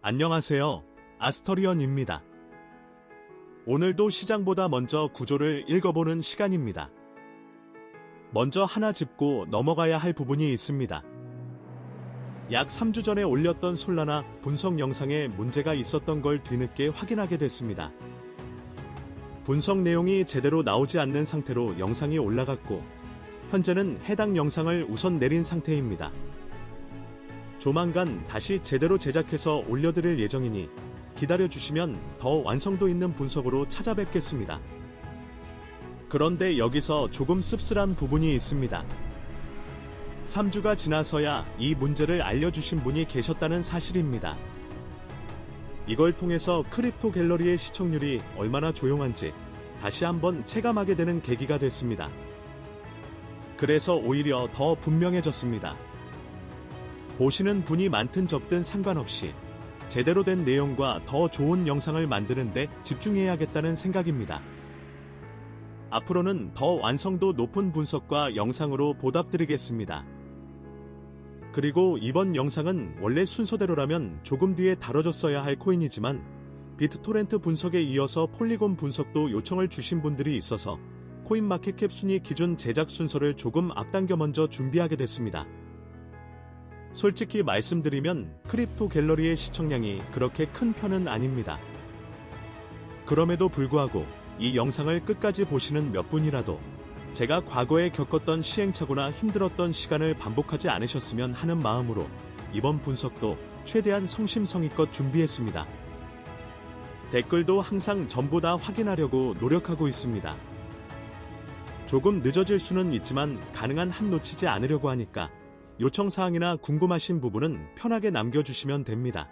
안녕하세요. 아스터리언입니다. 오늘도 시장보다 먼저 구조를 읽어보는 시간입니다. 먼저 하나 짚고 넘어가야 할 부분이 있습니다. 약 3주 전에 올렸던 솔라나 분석 영상에 문제가 있었던 걸 뒤늦게 확인하게 됐습니다. 분석 내용이 제대로 나오지 않는 상태로 영상이 올라갔고, 현재는 해당 영상을 우선 내린 상태입니다. 조만간 다시 제대로 제작해서 올려드릴 예정이니 기다려주시면 더 완성도 있는 분석으로 찾아뵙겠습니다. 그런데 여기서 조금 씁쓸한 부분이 있습니다. 3주가 지나서야 이 문제를 알려주신 분이 계셨다는 사실입니다. 이걸 통해서 크립토 갤러리의 시청률이 얼마나 조용한지 다시 한번 체감하게 되는 계기가 됐습니다. 그래서 오히려 더 분명해졌습니다. 보시는 분이 많든 적든 상관없이 제대로 된 내용과 더 좋은 영상을 만드는데 집중해야겠다는 생각입니다. 앞으로는 더 완성도 높은 분석과 영상으로 보답드리겠습니다. 그리고 이번 영상은 원래 순서대로라면 조금 뒤에 다뤄졌어야 할 코인이지만 비트토렌트 분석에 이어서 폴리곤 분석도 요청을 주신 분들이 있어서 코인마켓캡 순위 기준 제작 순서를 조금 앞당겨 먼저 준비하게 됐습니다. 솔직히 말씀드리면 크립토 갤러리의 시청량이 그렇게 큰 편은 아닙니다. 그럼에도 불구하고 이 영상을 끝까지 보시는 몇 분이라도 제가 과거에 겪었던 시행착오나 힘들었던 시간을 반복하지 않으셨으면 하는 마음으로 이번 분석도 최대한 성심성의껏 준비했습니다. 댓글도 항상 전보다 확인하려고 노력하고 있습니다. 조금 늦어질 수는 있지만 가능한 한 놓치지 않으려고 하니까 요청사항이나 궁금하신 부분은 편하게 남겨주시면 됩니다.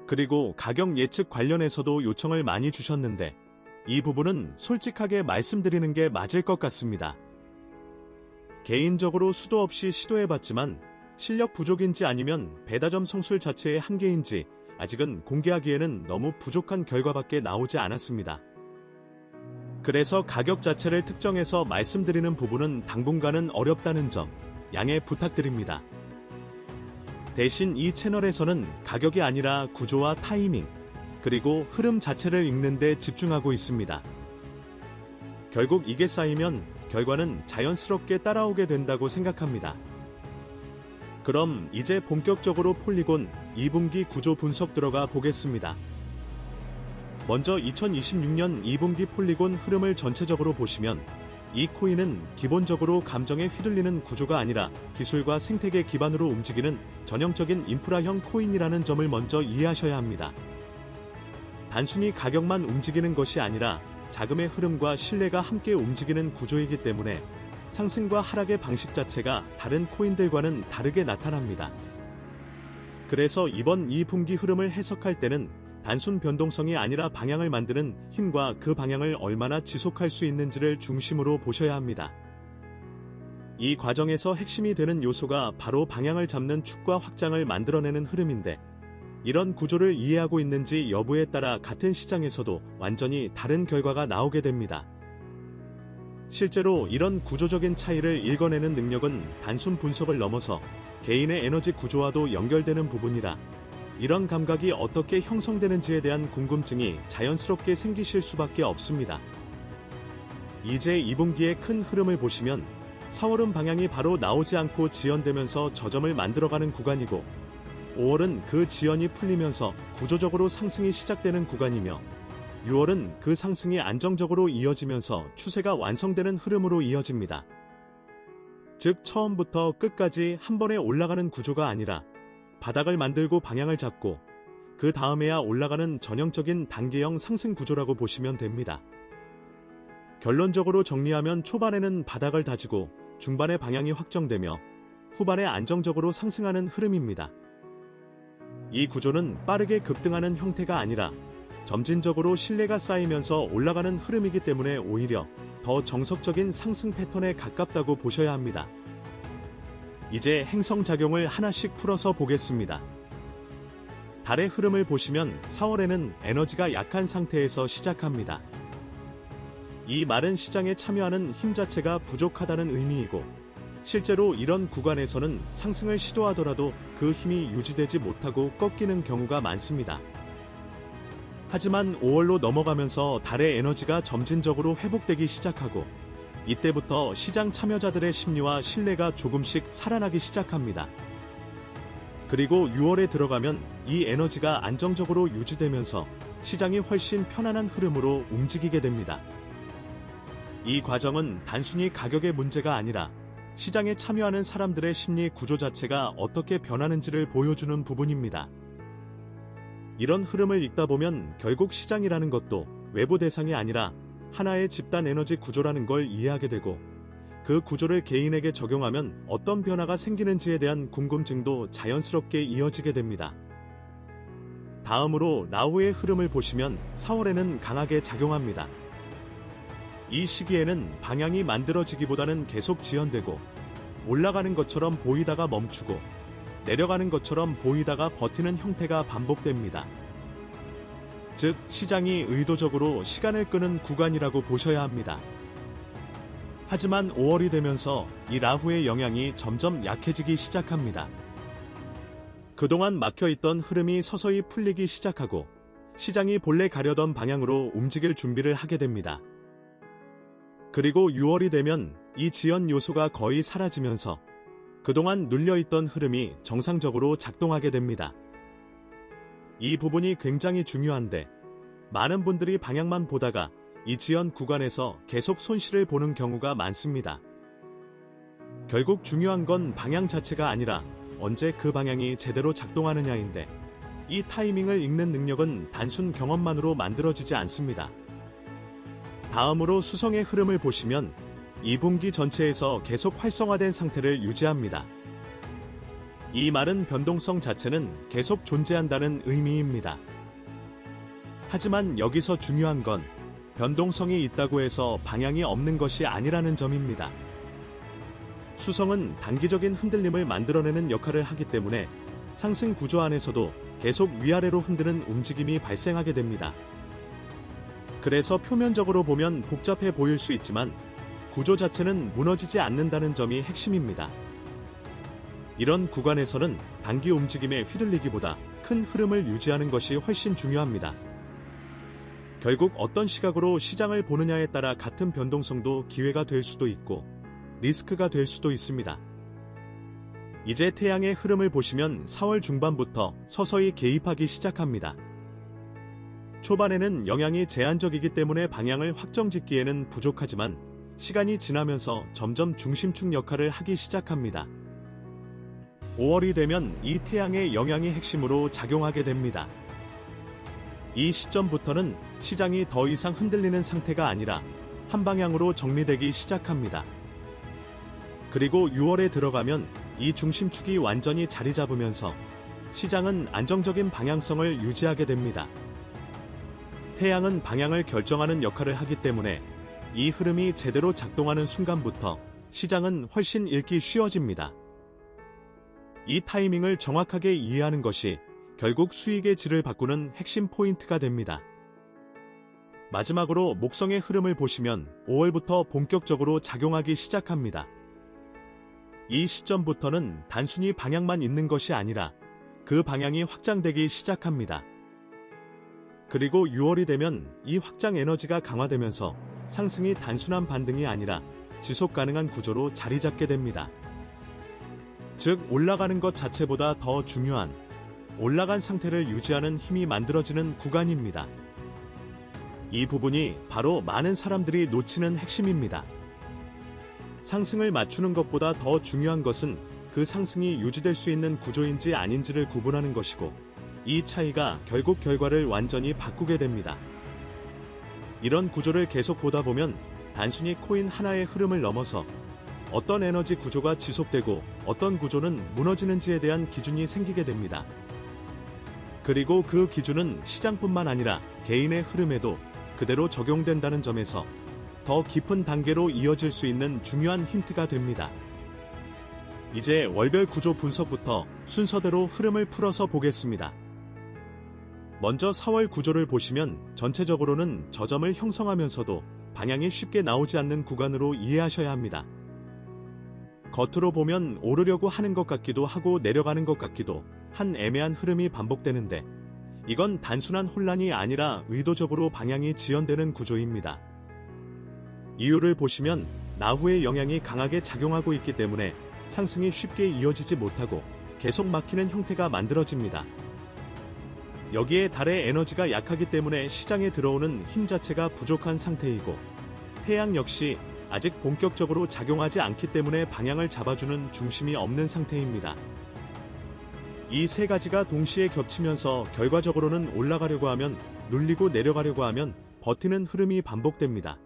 그리고 가격 예측 관련해서도 요청을 많이 주셨는데 이 부분은 솔직하게 말씀드리는 게 맞을 것 같습니다. 개인적으로 수도 없이 시도해봤지만 실력 부족인지 아니면 배다점 성술 자체의 한계인지 아직은 공개하기에는 너무 부족한 결과밖에 나오지 않았습니다. 그래서 가격 자체를 특정해서 말씀드리는 부분은 당분간은 어렵다는 점 양해 부탁드립니다. 대신 이 채널에서는 가격이 아니라 구조와 타이밍, 그리고 흐름 자체를 읽는 데 집중하고 있습니다. 결국 이게 쌓이면 결과는 자연스럽게 따라오게 된다고 생각합니다. 그럼 이제 본격적으로 폴리곤 2분기 구조 분석 들어가 보겠습니다. 먼저 2026년 2분기 폴리곤 흐름을 전체적으로 보시면 이 코인은 기본적으로 감정에 휘둘리는 구조가 아니라 기술과 생태계 기반으로 움직이는 전형적인 인프라형 코인이라는 점을 먼저 이해하셔야 합니다. 단순히 가격만 움직이는 것이 아니라 자금의 흐름과 신뢰가 함께 움직이는 구조이기 때문에 상승과 하락의 방식 자체가 다른 코인들과는 다르게 나타납니다. 그래서 이번 2분기 흐름을 해석할 때는 단순 변동성이 아니라 방향을 만드는 힘과 그 방향을 얼마나 지속할 수 있는지를 중심으로 보셔야 합니다. 이 과정에서 핵심이 되는 요소가 바로 방향을 잡는 축과 확장을 만들어내는 흐름인데 이런 구조를 이해하고 있는지 여부에 따라 같은 시장에서도 완전히 다른 결과가 나오게 됩니다. 실제로 이런 구조적인 차이를 읽어내는 능력은 단순 분석을 넘어서 개인의 에너지 구조와도 연결되는 부분이라 이런 감각이 어떻게 형성되는지에 대한 궁금증이 자연스럽게 생기실 수밖에 없습니다. 이제 2분기의 큰 흐름을 보시면 4월은 방향이 바로 나오지 않고 지연되면서 저점을 만들어가는 구간이고 5월은 그 지연이 풀리면서 구조적으로 상승이 시작되는 구간이며 6월은 그 상승이 안정적으로 이어지면서 추세가 완성되는 흐름으로 이어집니다. 즉 처음부터 끝까지 한 번에 올라가는 구조가 아니라 바닥을 만들고 방향을 잡고 그 다음에야 올라가는 전형적인 단계형 상승 구조라고 보시면 됩니다. 결론적으로 정리하면 초반에는 바닥을 다지고 중반에 방향이 확정되며 후반에 안정적으로 상승하는 흐름입니다. 이 구조는 빠르게 급등하는 형태가 아니라 점진적으로 신뢰가 쌓이면서 올라가는 흐름이기 때문에 오히려 더 정석적인 상승 패턴에 가깝다고 보셔야 합니다. 이제 행성작용을 하나씩 풀어서 보겠습니다. 달의 흐름을 보시면 4월에는 에너지가 약한 상태에서 시작합니다. 이 마른 시장에 참여하는 힘 자체가 부족하다는 의미이고 실제로 이런 구간에서는 상승을 시도하더라도 그 힘이 유지되지 못하고 꺾이는 경우가 많습니다. 하지만 5월로 넘어가면서 달의 에너지가 점진적으로 회복되기 시작하고 이때부터 시장 참여자들의 심리와 신뢰가 조금씩 살아나기 시작합니다. 그리고 6월에 들어가면 이 에너지가 안정적으로 유지되면서 시장이 훨씬 편안한 흐름으로 움직이게 됩니다. 이 과정은 단순히 가격의 문제가 아니라 시장에 참여하는 사람들의 심리 구조 자체가 어떻게 변하는지를 보여주는 부분입니다. 이런 흐름을 읽다 보면 결국 시장이라는 것도 외부 대상이 아니라 하나의 집단 에너지 구조라는 걸 이해하게 되고 그 구조를 개인에게 적용하면 어떤 변화가 생기는지에 대한 궁금증도 자연스럽게 이어지게 됩니다. 다음으로 라후의 흐름을 보시면 4월에는 강하게 작용합니다. 이 시기에는 방향이 만들어지기보다는 계속 지연되고 올라가는 것처럼 보이다가 멈추고 내려가는 것처럼 보이다가 버티는 형태가 반복됩니다. 즉, 시장이 의도적으로 시간을 끄는 구간이라고 보셔야 합니다. 하지만 5월이 되면서 이 라후의 영향이 점점 약해지기 시작합니다. 그동안 막혀있던 흐름이 서서히 풀리기 시작하고 시장이 본래 가려던 방향으로 움직일 준비를 하게 됩니다. 그리고 6월이 되면 이 지연 요소가 거의 사라지면서 그동안 눌려있던 흐름이 정상적으로 작동하게 됩니다. 이 부분이 굉장히 중요한데 많은 분들이 방향만 보다가 이 지연 구간에서 계속 손실을 보는 경우가 많습니다. 결국 중요한 건 방향 자체가 아니라 언제 그 방향이 제대로 작동하느냐인데 이 타이밍을 읽는 능력은 단순 경험만으로 만들어지지 않습니다. 다음으로 수성의 흐름을 보시면 2분기 전체에서 계속 활성화된 상태를 유지합니다. 이 말은 변동성 자체는 계속 존재한다는 의미입니다. 하지만 여기서 중요한 건 변동성이 있다고 해서 방향이 없는 것이 아니라는 점입니다. 수성은 단기적인 흔들림을 만들어내는 역할을 하기 때문에 상승 구조 안에서도 계속 위아래로 흔드는 움직임이 발생하게 됩니다. 그래서 표면적으로 보면 복잡해 보일 수 있지만 구조 자체는 무너지지 않는다는 점이 핵심입니다. 이런 구간에서는 단기 움직임에 휘둘리기보다 큰 흐름을 유지하는 것이 훨씬 중요합니다. 결국 어떤 시각으로 시장을 보느냐에 따라 같은 변동성도 기회가 될 수도 있고 리스크가 될 수도 있습니다. 이제 태양의 흐름을 보시면 4월 중반부터 서서히 개입하기 시작합니다. 초반에는 영향이 제한적이기 때문에 방향을 확정짓기에는 부족하지만 시간이 지나면서 점점 중심축 역할을 하기 시작합니다. 5월이 되면 이 태양의 영향이 핵심으로 작용하게 됩니다. 이 시점부터는 시장이 더 이상 흔들리는 상태가 아니라 한 방향으로 정리되기 시작합니다. 그리고 6월에 들어가면 이 중심축이 완전히 자리 잡으면서 시장은 안정적인 방향성을 유지하게 됩니다. 태양은 방향을 결정하는 역할을 하기 때문에 이 흐름이 제대로 작동하는 순간부터 시장은 훨씬 읽기 쉬워집니다. 이 타이밍을 정확하게 이해하는 것이 결국 수익의 질을 바꾸는 핵심 포인트가 됩니다. 마지막으로 목성의 흐름을 보시면 5월부터 본격적으로 작용하기 시작합니다. 이 시점부터는 단순히 방향만 있는 것이 아니라 그 방향이 확장되기 시작합니다. 그리고 6월이 되면 이 확장 에너지가 강화되면서 상승이 단순한 반등이 아니라 지속 가능한 구조로 자리 잡게 됩니다. 즉, 올라가는 것 자체보다 더 중요한 올라간 상태를 유지하는 힘이 만들어지는 구간입니다. 이 부분이 바로 많은 사람들이 놓치는 핵심입니다. 상승을 맞추는 것보다 더 중요한 것은 그 상승이 유지될 수 있는 구조인지 아닌지를 구분하는 것이고 이 차이가 결국 결과를 완전히 바꾸게 됩니다. 이런 구조를 계속 보다 보면 단순히 코인 하나의 흐름을 넘어서 어떤 에너지 구조가 지속되고 어떤 구조는 무너지는지에 대한 기준이 생기게 됩니다. 그리고 그 기준은 시장뿐만 아니라 개인의 흐름에도 그대로 적용된다는 점에서 더 깊은 단계로 이어질 수 있는 중요한 힌트가 됩니다. 이제 월별 구조 분석부터 순서대로 흐름을 풀어서 보겠습니다. 먼저 4월 구조를 보시면 전체적으로는 저점을 형성하면서도 방향이 쉽게 나오지 않는 구간으로 이해하셔야 합니다. 겉으로 보면 오르려고 하는 것 같기도 하고 내려가는 것 같기도 한 애매한 흐름이 반복되는데 이건 단순한 혼란이 아니라 의도적으로 방향이 지연되는 구조입니다. 이유를 보시면 나후의 영향이 강하게 작용하고 있기 때문에 상승이 쉽게 이어지지 못하고 계속 막히는 형태가 만들어집니다. 여기에 달의 에너지가 약하기 때문에 시장에 들어오는 힘 자체가 부족한 상태이고 태양 역시 아직 본격적으로 작용하지 않기 때문에 방향을 잡아주는 중심이 없는 상태입니다. 이 세 가지가 동시에 겹치면서 결과적으로는 올라가려고 하면 눌리고 내려가려고 하면 버티는 흐름이 반복됩니다.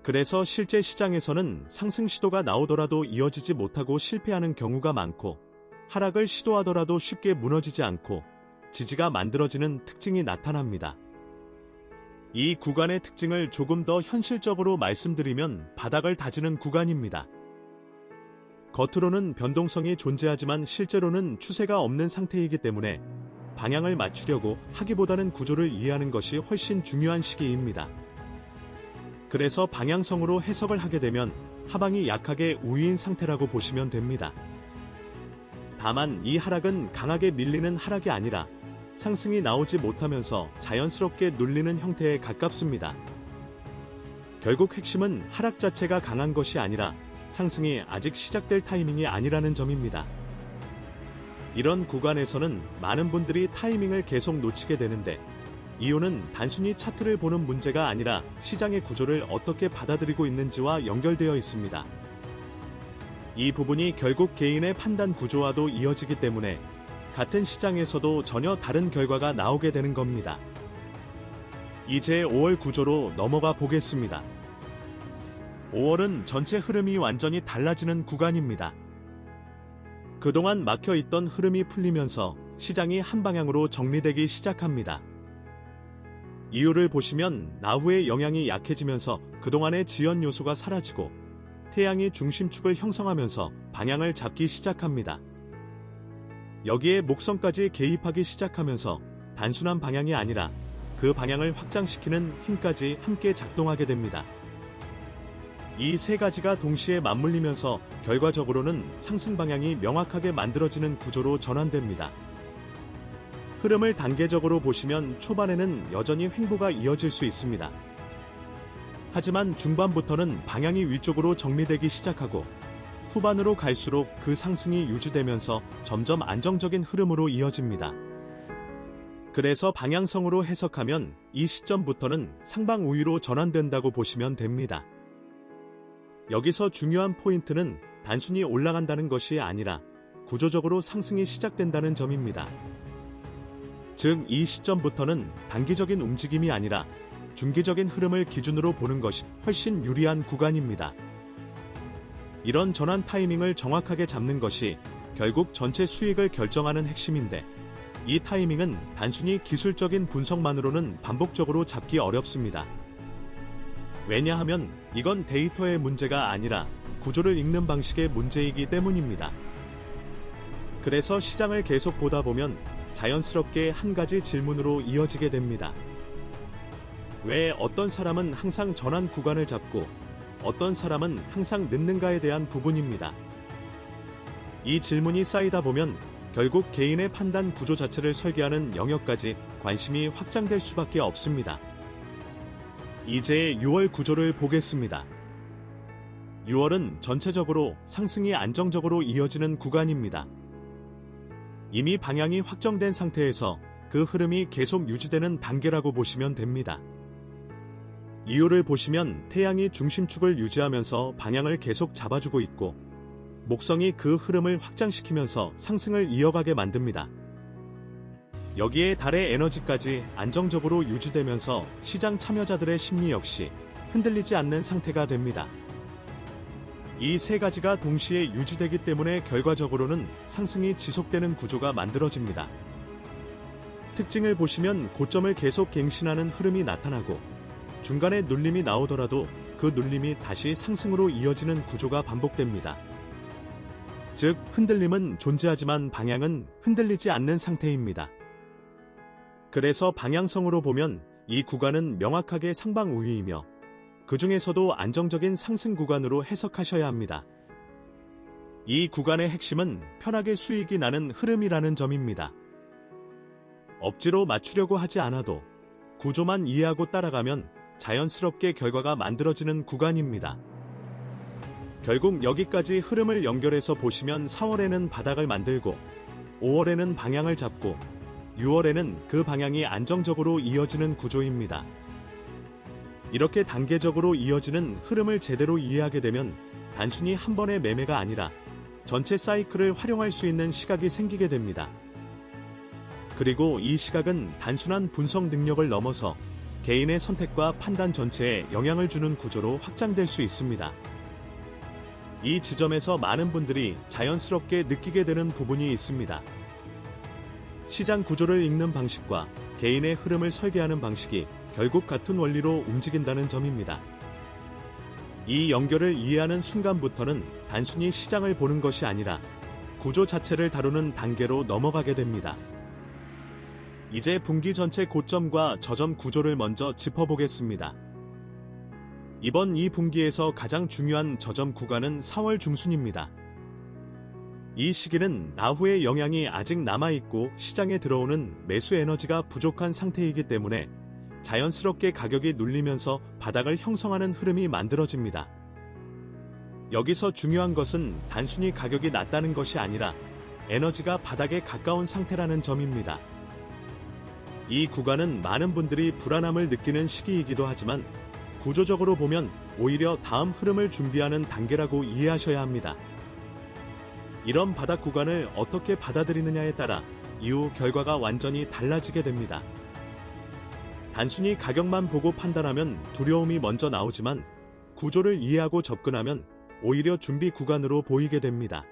그래서 실제 시장에서는 상승 시도가 나오더라도 이어지지 못하고 실패하는 경우가 많고 하락을 시도하더라도 쉽게 무너지지 않고 지지가 만들어지는 특징이 나타납니다. 이 구간의 특징을 조금 더 현실적으로 말씀드리면 바닥을 다지는 구간입니다. 겉으로는 변동성이 존재하지만 실제로는 추세가 없는 상태이기 때문에 방향을 맞추려고 하기보다는 구조를 이해하는 것이 훨씬 중요한 시기입니다. 그래서 방향성으로 해석을 하게 되면 하방이 약하게 우위인 상태라고 보시면 됩니다. 다만 이 하락은 강하게 밀리는 하락이 아니라 상승이 나오지 못하면서 자연스럽게 눌리는 형태에 가깝습니다. 결국 핵심은 하락 자체가 강한 것이 아니라 상승이 아직 시작될 타이밍이 아니라는 점입니다. 이런 구간에서는 많은 분들이 타이밍을 계속 놓치게 되는데 이유는 단순히 차트를 보는 문제가 아니라 시장의 구조를 어떻게 받아들이고 있는지와 연결되어 있습니다. 이 부분이 결국 개인의 판단 구조와도 이어지기 때문에 같은 시장에서도 전혀 다른 결과가 나오게 되는 겁니다. 이제 5월 구조로 넘어가 보겠습니다. 5월은 전체 흐름이 완전히 달라지는 구간입니다. 그동안 막혀있던 흐름이 풀리면서 시장이 한 방향으로 정리되기 시작합니다. 이유를 보시면 나후의 영향이 약해지면서 그동안의 지연 요소가 사라지고 태양이 중심축을 형성하면서 방향을 잡기 시작합니다. 여기에 목성까지 개입하기 시작하면서 단순한 방향이 아니라 그 방향을 확장시키는 힘까지 함께 작동하게 됩니다. 이 세 가지가 동시에 맞물리면서 결과적으로는 상승 방향이 명확하게 만들어지는 구조로 전환됩니다. 흐름을 단계적으로 보시면 초반에는 여전히 횡보가 이어질 수 있습니다. 하지만 중반부터는 방향이 위쪽으로 정리되기 시작하고 후반으로 갈수록 그 상승이 유지되면서 점점 안정적인 흐름으로 이어집니다. 그래서 방향성으로 해석하면 이 시점부터는 상방 우위로 전환된다고 보시면 됩니다. 여기서 중요한 포인트는 단순히 올라간다는 것이 아니라 구조적으로 상승이 시작된다는 점입니다. 즉, 이 시점부터는 단기적인 움직임이 아니라 중기적인 흐름을 기준으로 보는 것이 훨씬 유리한 구간입니다. 이런 전환 타이밍을 정확하게 잡는 것이 결국 전체 수익을 결정하는 핵심인데 이 타이밍은 단순히 기술적인 분석만으로는 반복적으로 잡기 어렵습니다. 왜냐하면 이건 데이터의 문제가 아니라 구조를 읽는 방식의 문제이기 때문입니다. 그래서 시장을 계속 보다 보면 자연스럽게 한 가지 질문으로 이어지게 됩니다. 왜 어떤 사람은 항상 전환 구간을 잡고 어떤 사람은 항상 늦는가에 대한 부분입니다. 이 질문이 쌓이다 보면 결국 개인의 판단 구조 자체를 설계하는 영역까지 관심이 확장될 수밖에 없습니다. 이제 6월 구조를 보겠습니다. 6월은 전체적으로 상승이 안정적으로 이어지는 구간입니다. 이미 방향이 확정된 상태에서 그 흐름이 계속 유지되는 단계라고 보시면 됩니다. 이유를 보시면 태양이 중심축을 유지하면서 방향을 계속 잡아주고 있고 목성이 그 흐름을 확장시키면서 상승을 이어가게 만듭니다. 여기에 달의 에너지까지 안정적으로 유지되면서 시장 참여자들의 심리 역시 흔들리지 않는 상태가 됩니다. 이 세 가지가 동시에 유지되기 때문에 결과적으로는 상승이 지속되는 구조가 만들어집니다. 특징을 보시면 고점을 계속 갱신하는 흐름이 나타나고 중간에 눌림이 나오더라도 그 눌림이 다시 상승으로 이어지는 구조가 반복됩니다. 즉, 흔들림은 존재하지만 방향은 흔들리지 않는 상태입니다. 그래서 방향성으로 보면 이 구간은 명확하게 상방 우위이며 그 중에서도 안정적인 상승 구간으로 해석하셔야 합니다. 이 구간의 핵심은 편하게 수익이 나는 흐름이라는 점입니다. 억지로 맞추려고 하지 않아도 구조만 이해하고 따라가면 자연스럽게 결과가 만들어지는 구간입니다. 결국 여기까지 흐름을 연결해서 보시면 4월에는 바닥을 만들고 5월에는 방향을 잡고 6월에는 그 방향이 안정적으로 이어지는 구조입니다. 이렇게 단계적으로 이어지는 흐름을 제대로 이해하게 되면 단순히 한 번의 매매가 아니라 전체 사이클을 활용할 수 있는 시각이 생기게 됩니다. 그리고 이 시각은 단순한 분석 능력을 넘어서 개인의 선택과 판단 전체에 영향을 주는 구조로 확장될 수 있습니다. 이 지점에서 많은 분들이 자연스럽게 느끼게 되는 부분이 있습니다. 시장 구조를 읽는 방식과 개인의 흐름을 설계하는 방식이 결국 같은 원리로 움직인다는 점입니다. 이 연결을 이해하는 순간부터는 단순히 시장을 보는 것이 아니라 구조 자체를 다루는 단계로 넘어가게 됩니다. 이제 분기 전체 고점과 저점 구조를 먼저 짚어보겠습니다. 이번 2분기에서 가장 중요한 저점 구간은 4월 중순입니다. 이 시기는 나후의 영향이 아직 남아있고 시장에 들어오는 매수 에너지가 부족한 상태이기 때문에 자연스럽게 가격이 눌리면서 바닥을 형성하는 흐름이 만들어집니다. 여기서 중요한 것은 단순히 가격이 낮다는 것이 아니라 에너지가 바닥에 가까운 상태라는 점입니다. 이 구간은 많은 분들이 불안함을 느끼는 시기이기도 하지만 구조적으로 보면 오히려 다음 흐름을 준비하는 단계라고 이해하셔야 합니다. 이런 바닥 구간을 어떻게 받아들이느냐에 따라 이후 결과가 완전히 달라지게 됩니다. 단순히 가격만 보고 판단하면 두려움이 먼저 나오지만 구조를 이해하고 접근하면 오히려 준비 구간으로 보이게 됩니다.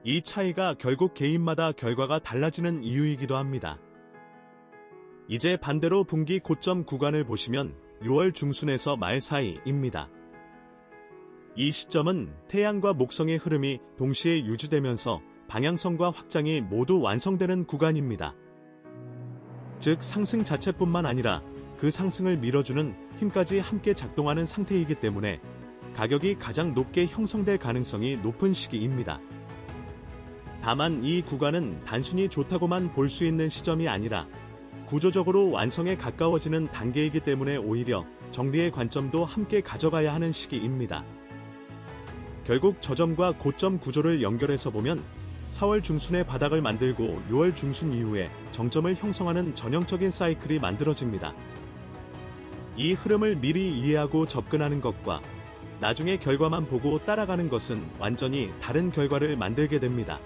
이 차이가 결국 개인마다 결과가 달라지는 이유이기도 합니다. 이제 반대로 분기 고점 구간을 보시면 6월 중순에서 말 사이입니다. 이 시점은 태양과 목성의 흐름이 동시에 유지되면서 방향성과 확장이 모두 완성되는 구간입니다. 즉 상승 자체뿐만 아니라 그 상승을 밀어주는 힘까지 함께 작동하는 상태이기 때문에 가격이 가장 높게 형성될 가능성이 높은 시기입니다. 다만 이 구간은 단순히 좋다고만 볼 수 있는 시점이 아니라 구조적으로 완성에 가까워지는 단계이기 때문에 오히려 정리의 관점도 함께 가져가야 하는 시기입니다. 결국 저점과 고점 구조를 연결해서 보면 4월 중순에 바닥을 만들고 6월 중순 이후에 정점을 형성하는 전형적인 사이클이 만들어집니다. 이 흐름을 미리 이해하고 접근하는 것과 나중에 결과만 보고 따라가는 것은 완전히 다른 결과를 만들게 됩니다.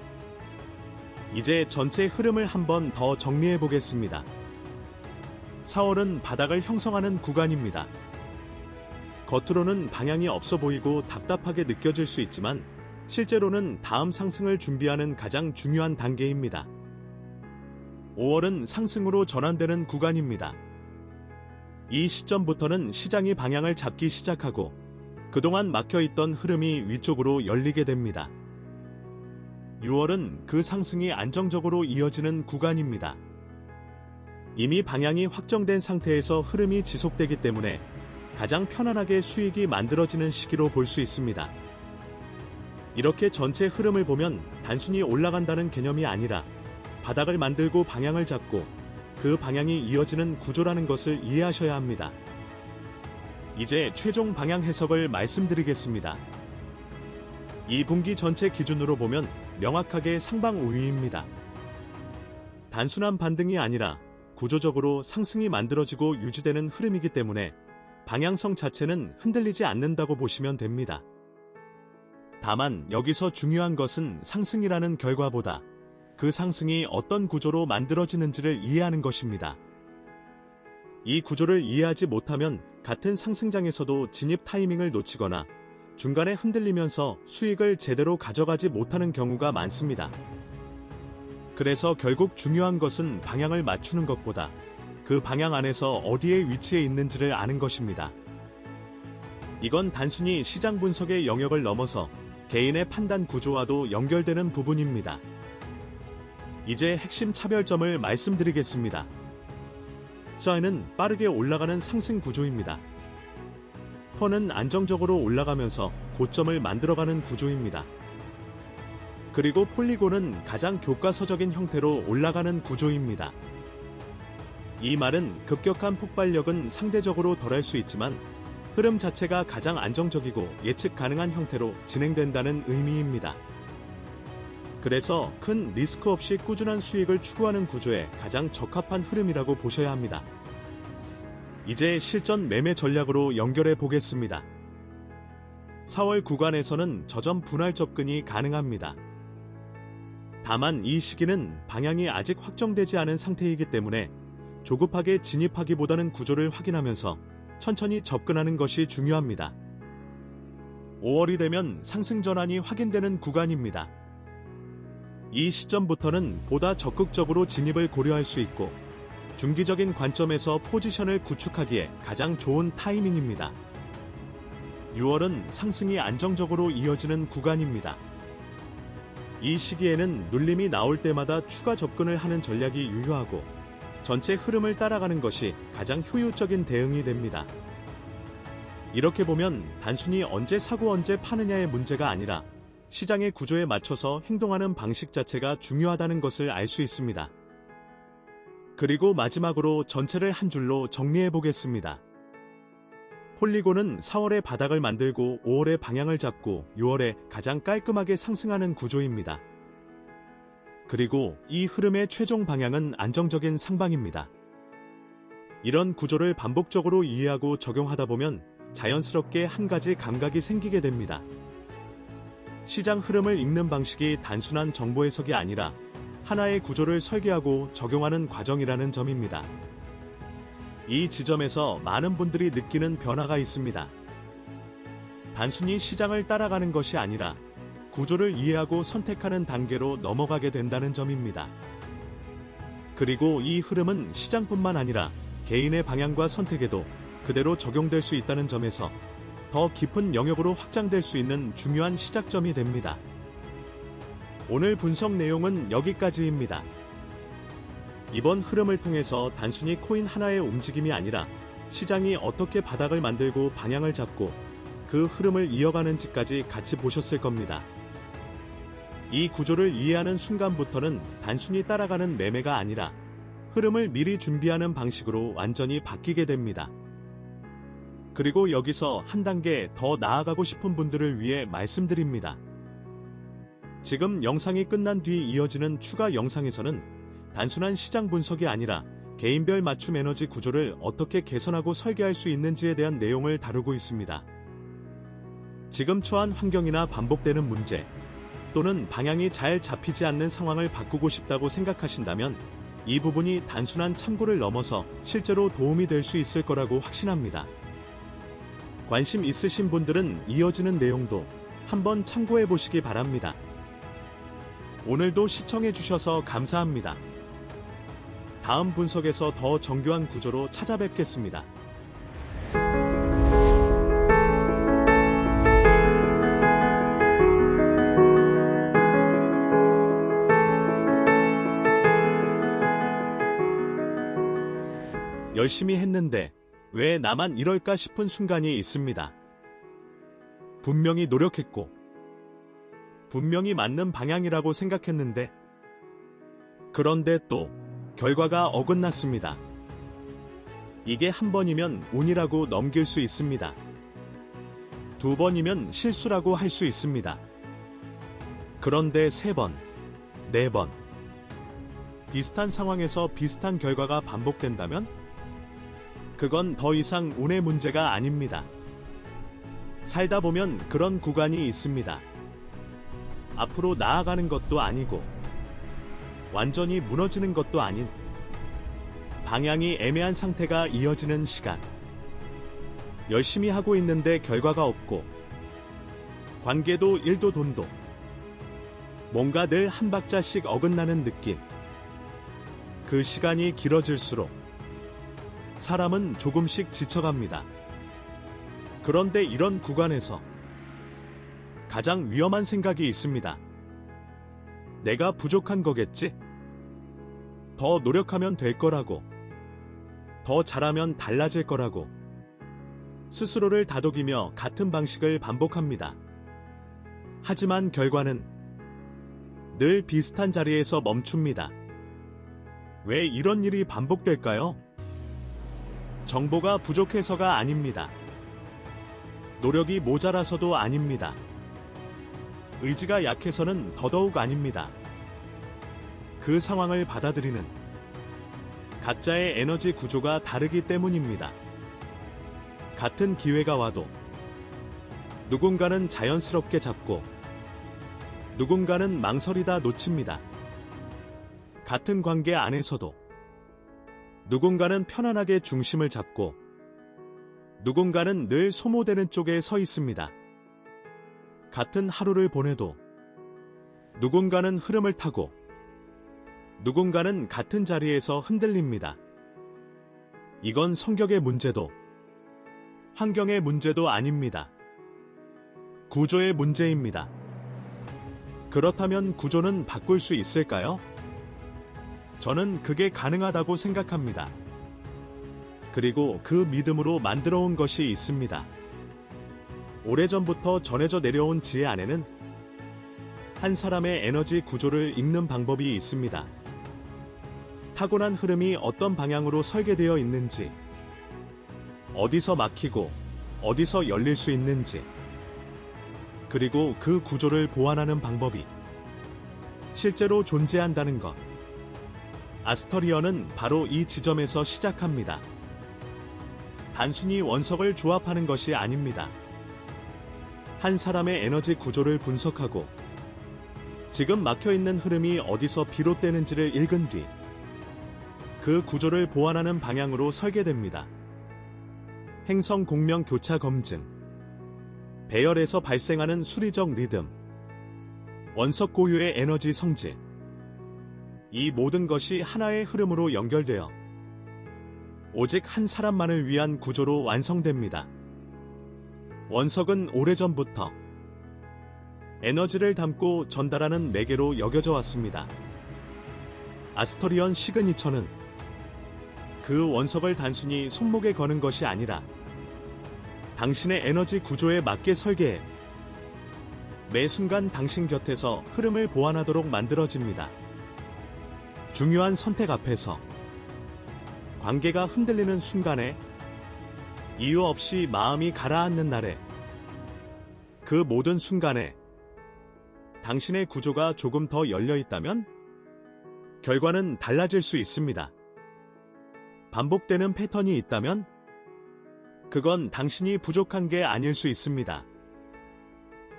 이제 전체 흐름을 한번 더 정리해 보겠습니다. 4월은 바닥을 형성하는 구간입니다. 겉으로는 방향이 없어 보이고 답답하게 느껴질 수 있지만 실제로는 다음 상승을 준비하는 가장 중요한 단계입니다. 5월은 상승으로 전환되는 구간입니다. 이 시점부터는 시장이 방향을 잡기 시작하고 그동안 막혀있던 흐름이 위쪽으로 열리게 됩니다. 6월은 그 상승이 안정적으로 이어지는 구간입니다. 이미 방향이 확정된 상태에서 흐름이 지속되기 때문에 가장 편안하게 수익이 만들어지는 시기로 볼 수 있습니다. 이렇게 전체 흐름을 보면 단순히 올라간다는 개념이 아니라 바닥을 만들고 방향을 잡고 그 방향이 이어지는 구조라는 것을 이해하셔야 합니다. 이제 최종 방향 해석을 말씀드리겠습니다. 2분기 전체 기준으로 보면 명확하게 상방 우위입니다. 단순한 반등이 아니라 구조적으로 상승이 만들어지고 유지되는 흐름이기 때문에 방향성 자체는 흔들리지 않는다고 보시면 됩니다. 다만 여기서 중요한 것은 상승이라는 결과보다 그 상승이 어떤 구조로 만들어지는지를 이해하는 것입니다. 이 구조를 이해하지 못하면 같은 상승장에서도 진입 타이밍을 놓치거나 중간에 흔들리면서 수익을 제대로 가져가지 못하는 경우가 많습니다. 그래서 결국 중요한 것은 방향을 맞추는 것보다 그 방향 안에서 어디에 위치해 있는지를 아는 것입니다. 이건 단순히 시장 분석의 영역을 넘어서 개인의 판단 구조와도 연결되는 부분입니다. 이제 핵심 차별점을 말씀드리겠습니다. SI는 빠르게 올라가는 상승 구조입니다. 펀은 안정적으로 올라가면서 고점을 만들어가는 구조입니다. 그리고 폴리곤은 가장 교과서적인 형태로 올라가는 구조입니다. 이 말은 급격한 폭발력은 상대적으로 덜할 수 있지만 흐름 자체가 가장 안정적이고 예측 가능한 형태로 진행된다는 의미입니다. 그래서 큰 리스크 없이 꾸준한 수익을 추구하는 구조에 가장 적합한 흐름이라고 보셔야 합니다. 이제 실전 매매 전략으로 연결해 보겠습니다. 4월 구간에서는 저점 분할 접근이 가능합니다. 다만 이 시기는 방향이 아직 확정되지 않은 상태이기 때문에 조급하게 진입하기보다는 구조를 확인하면서 천천히 접근하는 것이 중요합니다. 5월이 되면 상승 전환이 확인되는 구간입니다. 이 시점부터는 보다 적극적으로 진입을 고려할 수 있고 중기적인 관점에서 포지션을 구축하기에 가장 좋은 타이밍입니다. 6월은 상승이 안정적으로 이어지는 구간입니다. 이 시기에는 눌림이 나올 때마다 추가 접근을 하는 전략이 유효하고 전체 흐름을 따라가는 것이 가장 효율적인 대응이 됩니다. 이렇게 보면 단순히 언제 사고 언제 파느냐의 문제가 아니라 시장의 구조에 맞춰서 행동하는 방식 자체가 중요하다는 것을 알 수 있습니다. 그리고 마지막으로 전체를 한 줄로 정리해 보겠습니다. 폴리곤은 4월에 바닥을 만들고 5월에 방향을 잡고 6월에 가장 깔끔하게 상승하는 구조입니다. 그리고 이 흐름의 최종 방향은 안정적인 상방입니다. 이런 구조를 반복적으로 이해하고 적용하다 보면 자연스럽게 한 가지 감각이 생기게 됩니다. 시장 흐름을 읽는 방식이 단순한 정보 해석이 아니라 하나의 구조를 설계하고 적용하는 과정이라는 점입니다. 이 지점에서 많은 분들이 느끼는 변화가 있습니다. 단순히 시장을 따라가는 것이 아니라 구조를 이해하고 선택하는 단계로 넘어가게 된다는 점입니다. 그리고 이 흐름은 시장뿐만 아니라 개인의 방향과 선택에도 그대로 적용될 수 있다는 점에서 더 깊은 영역으로 확장될 수 있는 중요한 시작점이 됩니다. 오늘 분석 내용은 여기까지입니다. 이번 흐름을 통해서 단순히 코인 하나의 움직임이 아니라 시장이 어떻게 바닥을 만들고 방향을 잡고 그 흐름을 이어가는지까지 같이 보셨을 겁니다. 이 구조를 이해하는 순간부터는 단순히 따라가는 매매가 아니라 흐름을 미리 준비하는 방식으로 완전히 바뀌게 됩니다. 그리고 여기서 한 단계 더 나아가고 싶은 분들을 위해 말씀드립니다. 지금 영상이 끝난 뒤 이어지는 추가 영상에서는 단순한 시장 분석이 아니라 개인별 맞춤 에너지 구조를 어떻게 개선하고 설계할 수 있는지에 대한 내용을 다루고 있습니다. 지금 처한 환경이나 반복되는 문제, 또는 방향이 잘 잡히지 않는 상황을 바꾸고 싶다고 생각하신다면 이 부분이 단순한 참고를 넘어서 실제로 도움이 될 수 있을 거라고 확신합니다. 관심 있으신 분들은 이어지는 내용도 한번 참고해 보시기 바랍니다. 오늘도 시청해 주셔서 감사합니다. 다음 분석에서 더 정교한 구조로 찾아뵙겠습니다. 열심히 했는데 왜 나만 이럴까 싶은 순간이 있습니다. 분명히 노력했고 분명히 맞는 방향이라고 생각했는데 그런데 또 결과가 어긋났습니다. 이게 한 번이면 운이라고 넘길 수 있습니다. 두 번이면 실수라고 할 수 있습니다. 그런데 세 번, 네 번 비슷한 상황에서 비슷한 결과가 반복된다면 그건 더 이상 운의 문제가 아닙니다. 살다 보면 그런 구간이 있습니다. 앞으로 나아가는 것도 아니고 완전히 무너지는 것도 아닌 방향이 애매한 상태가 이어지는 시간. 열심히 하고 있는데 결과가 없고 관계도 일도 돈도 뭔가 늘 한 박자씩 어긋나는 느낌. 그 시간이 길어질수록 사람은 조금씩 지쳐갑니다. 그런데 이런 구간에서 가장 위험한 생각이 있습니다. 내가 부족한 거겠지? 더 노력하면 될 거라고. 더 잘하면 달라질 거라고. 스스로를 다독이며 같은 방식을 반복합니다. 하지만 결과는 늘 비슷한 자리에서 멈춥니다. 왜 이런 일이 반복될까요? 정보가 부족해서가 아닙니다. 노력이 모자라서도 아닙니다. 의지가 약해서는 더더욱 아닙니다. 그 상황을 받아들이는 각자의 에너지 구조가 다르기 때문입니다. 같은 기회가 와도 누군가는 자연스럽게 잡고 누군가는 망설이다 놓칩니다. 같은 관계 안에서도 누군가는 편안하게 중심을 잡고 누군가는 늘 소모되는 쪽에 서 있습니다. 같은 하루를 보내도 누군가는 흐름을 타고 누군가는 같은 자리에서 흔들립니다. 이건 성격의 문제도 환경의 문제도 아닙니다. 구조의 문제입니다. 그렇다면 구조는 바꿀 수 있을까요? 저는 그게 가능하다고 생각합니다. 그리고 그 믿음으로 만들어 온 것이 있습니다. 오래전부터 전해져 내려온 지혜 안에는 한 사람의 에너지 구조를 읽는 방법이 있습니다. 타고난 흐름이 어떤 방향으로 설계되어 있는지, 어디서 막히고 어디서 열릴 수 있는지, 그리고 그 구조를 보완하는 방법이 실제로 존재한다는 것. 아스터리언은 바로 이 지점에서 시작합니다. 단순히 원석을 조합하는 것이 아닙니다. 한 사람의 에너지 구조를 분석하고 지금 막혀있는 흐름이 어디서 비롯되는지를 읽은 뒤 그 구조를 보완하는 방향으로 설계됩니다. 행성 공명 교차 검증, 배열에서 발생하는 수리적 리듬, 원석 고유의 에너지 성질, 이 모든 것이 하나의 흐름으로 연결되어 오직 한 사람만을 위한 구조로 완성됩니다. 원석은 오래전부터 에너지를 담고 전달하는 매개로 여겨져 왔습니다. 아스터리언 시그니처는 그 원석을 단순히 손목에 거는 것이 아니라 당신의 에너지 구조에 맞게 설계해 매 순간 당신 곁에서 흐름을 보완하도록 만들어집니다. 중요한 선택 앞에서, 관계가 흔들리는 순간에, 이유 없이 마음이 가라앉는 날에, 그 모든 순간에 당신의 구조가 조금 더 열려 있다면 결과는 달라질 수 있습니다. 반복되는 패턴이 있다면 그건 당신이 부족한 게 아닐 수 있습니다.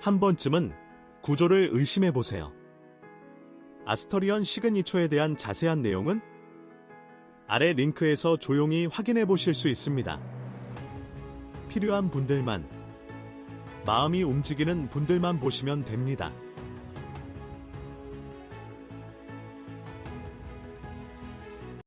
한 번쯤은 구조를 의심해 보세요. 아스터리언 시그니처에 대한 자세한 내용은 아래 링크에서 조용히 확인해 보실 수 있습니다. 필요한 분들만, 마음이 움직이는 분들만 보시면 됩니다.